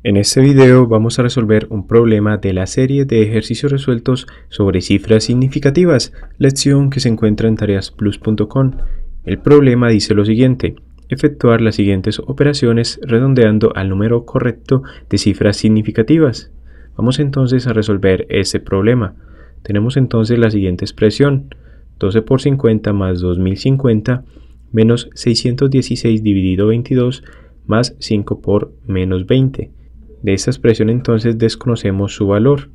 En este video vamos a resolver un problema de la serie de ejercicios resueltos sobre cifras significativas, lección que se encuentra en tareasplus.com. El problema dice lo siguiente: efectuar las siguientes operaciones redondeando al número correcto de cifras significativas. Vamos entonces a resolver este problema. Tenemos entonces la siguiente expresión: 12 por 50 más 2050 menos 616 dividido 22 más 5 por menos 20. De esta expresión entonces desconocemos su valor.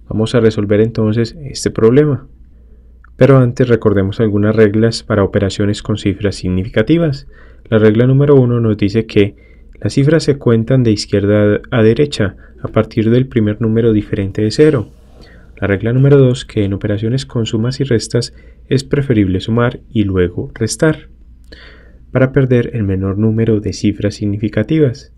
Vamos a resolver entonces este problema. Pero antes recordemos algunas reglas para operaciones con cifras significativas. La regla número 1 nos dice que las cifras se cuentan de izquierda a derecha a partir del primer número diferente de 0. La regla número 2, que en operaciones con sumas y restas es preferible sumar y luego restar, para perder el menor número de cifras significativas.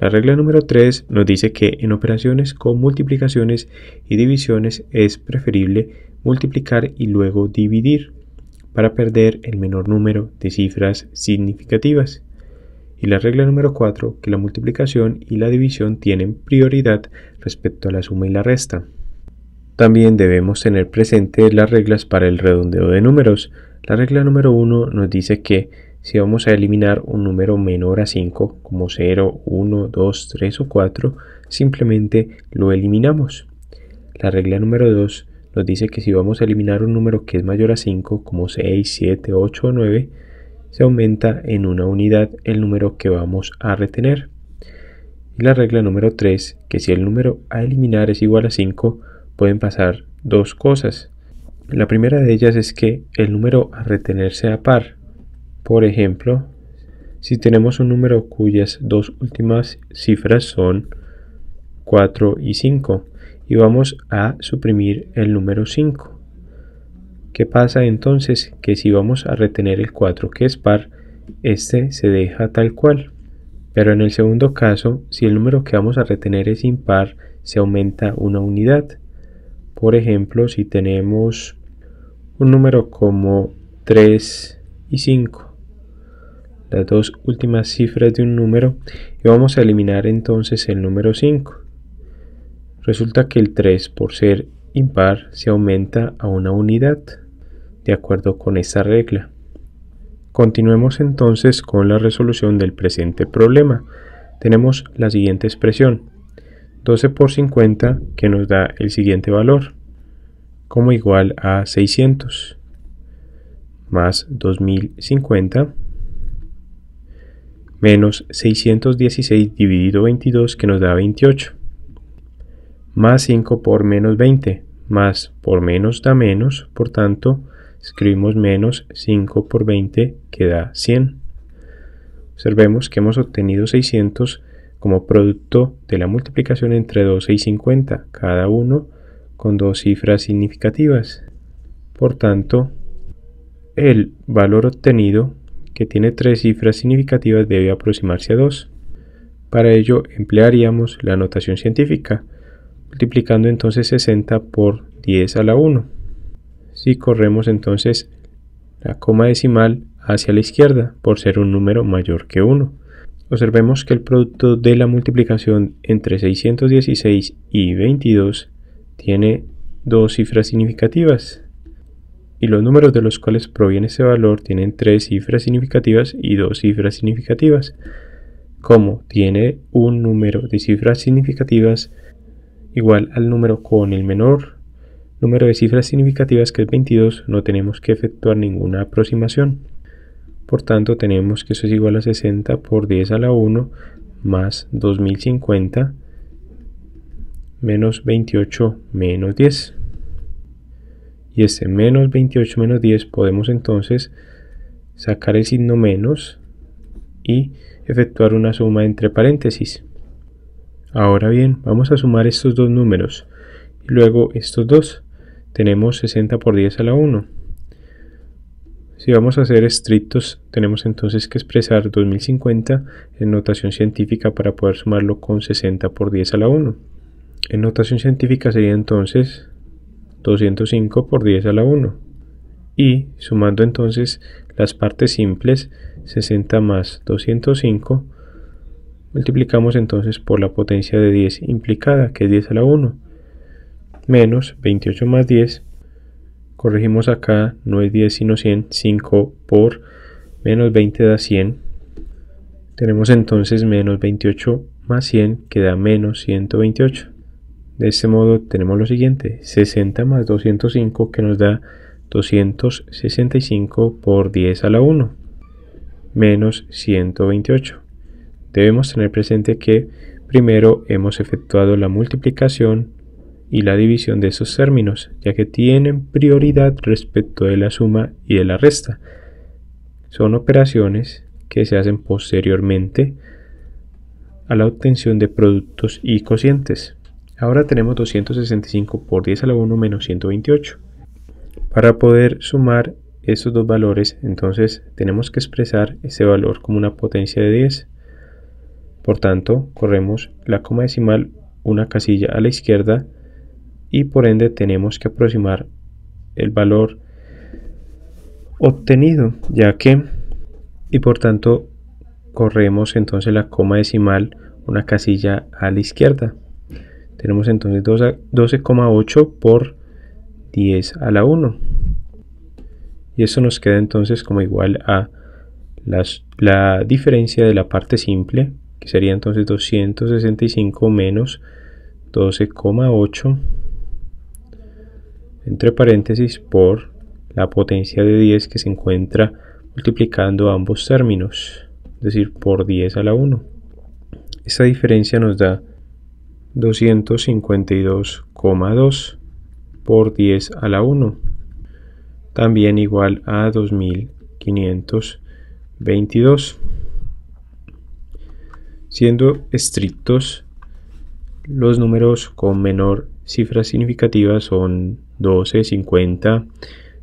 La regla número 3 nos dice que en operaciones con multiplicaciones y divisiones es preferible multiplicar y luego dividir, para perder el menor número de cifras significativas. Y la regla número 4, que la multiplicación y la división tienen prioridad respecto a la suma y la resta. También debemos tener presente las reglas para el redondeo de números. La regla número 1 nos dice que si vamos a eliminar un número menor a 5, como 0, 1, 2, 3 o 4, simplemente lo eliminamos. La regla número 2 nos dice que si vamos a eliminar un número que es mayor a 5, como 6, 7, 8 o 9, se aumenta en una unidad el número que vamos a retener. Y la regla número 3, que si el número a eliminar es igual a 5, pueden pasar dos cosas. La primera de ellas es que el número a retener sea par. Por ejemplo, si tenemos un número cuyas dos últimas cifras son 4 y 5 y vamos a suprimir el número 5. ¿Qué pasa entonces? Que si vamos a retener el 4, que es par, este se deja tal cual. Pero en el segundo caso, si el número que vamos a retener es impar, se aumenta una unidad. Por ejemplo, si tenemos un número como 3 y 5, las dos últimas cifras de un número, y vamos a eliminar entonces el número 5. Resulta que el 3, por ser impar, se aumenta a una unidad, de acuerdo con esta regla. Continuemos entonces con la resolución del presente problema. Tenemos la siguiente expresión: 12 por 50, que nos da el siguiente valor, como igual a 600, más 2050, menos 616 dividido 22, que nos da 28, más 5 por menos 20, más por menos da menos, por tanto, escribimos menos 5 por 20, que da 100. Observemos que hemos obtenido 600 como producto de la multiplicación entre 12 y 50, cada uno con dos cifras significativas. Por tanto, el valor obtenido, que tiene tres cifras significativas, debe aproximarse a 2. Para ello emplearíamos la notación científica, multiplicando entonces 60 por 10 a la 1. Si corremos entonces la coma decimal hacia la izquierda, por ser un número mayor que 1. Observemos que el producto de la multiplicación entre 616 y 22 tiene dos cifras significativas, y los números de los cuales proviene ese valor tienen tres cifras significativas y dos cifras significativas. Como tiene un número de cifras significativas igual al número con el menor número de cifras significativas, que es 22, no tenemos que efectuar ninguna aproximación. Por tanto, tenemos que eso es igual a 60 por 10 a la 1 más 2050 menos 28 menos 10. Y este menos 28 menos 10 podemos entonces sacar el signo menos y efectuar una suma entre paréntesis. Ahora bien, vamos a sumar estos dos números y luego estos dos. Tenemos 60 por 10 a la 1. Si vamos a ser estrictos, tenemos entonces que expresar 2050 en notación científica para poder sumarlo con 60 por 10 a la 1. En notación científica sería entonces 205 por 10 a la 1. Y sumando entonces las partes simples, 60 más 205 Multiplicamos entonces por la potencia de 10 implicada, que es 10 a la 1, menos 28 más 10. Corregimos acá, no es 10 sino 100, 5 por menos 20 da 100. Tenemos entonces menos 28 más 100 que da menos 128. De este modo tenemos lo siguiente, 60 más 205 que nos da 265 por 10 a la 1, menos 128. Debemos tener presente que primero hemos efectuado la multiplicación y la división de esos términos, ya que tienen prioridad respecto de la suma y de la resta. Son operaciones que se hacen posteriormente a la obtención de productos y cocientes. Ahora tenemos 265 por 10 a la 1 menos 128. Para poder sumar estos dos valores, entonces tenemos que expresar ese valor como una potencia de 10. Por tanto, corremos la coma decimal una casilla a la izquierda y por ende tenemos que aproximar el valor obtenido, y por tanto corremos entonces la coma decimal una casilla a la izquierda. Tenemos entonces 12,8 por 10 a la 1. Y eso nos queda entonces como igual a la diferencia de la parte simple, que sería entonces 265 menos 12,8 entre paréntesis por la potencia de 10 que se encuentra multiplicando ambos términos, es decir, por 10 a la 1. Esta diferencia nos da 252,2 por 10 a la 1, también igual a 2522. Siendo estrictos, los números con menor cifras significativas son 12, 50,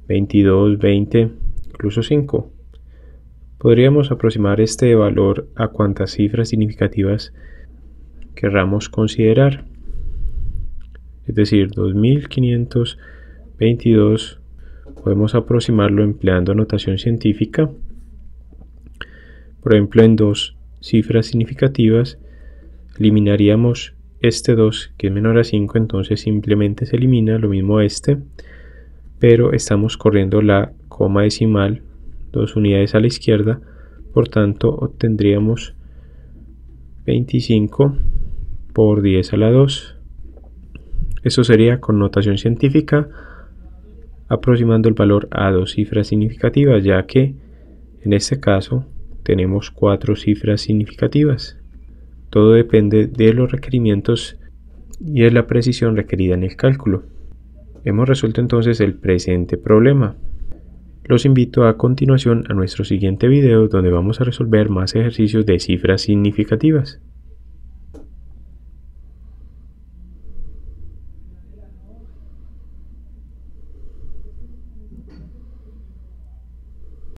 22, 20, incluso 5. Podríamos aproximar este valor a cuantas cifras significativas querramos considerar. Es decir, 2522 podemos aproximarlo empleando notación científica. Por ejemplo, en dos cifras significativas eliminaríamos este 2 que es menor a 5, entonces simplemente se elimina, lo mismo este, pero estamos corriendo la coma decimal 2 unidades a la izquierda, por tanto obtendríamos 25 por 10 a la 2. Eso sería con notación científica, aproximando el valor a dos cifras significativas, ya que en este caso tenemos 4 cifras significativas. Todo depende de los requerimientos y de la precisión requerida en el cálculo. Hemos resuelto entonces el presente problema. Los invito a continuación a nuestro siguiente video donde vamos a resolver más ejercicios de cifras significativas.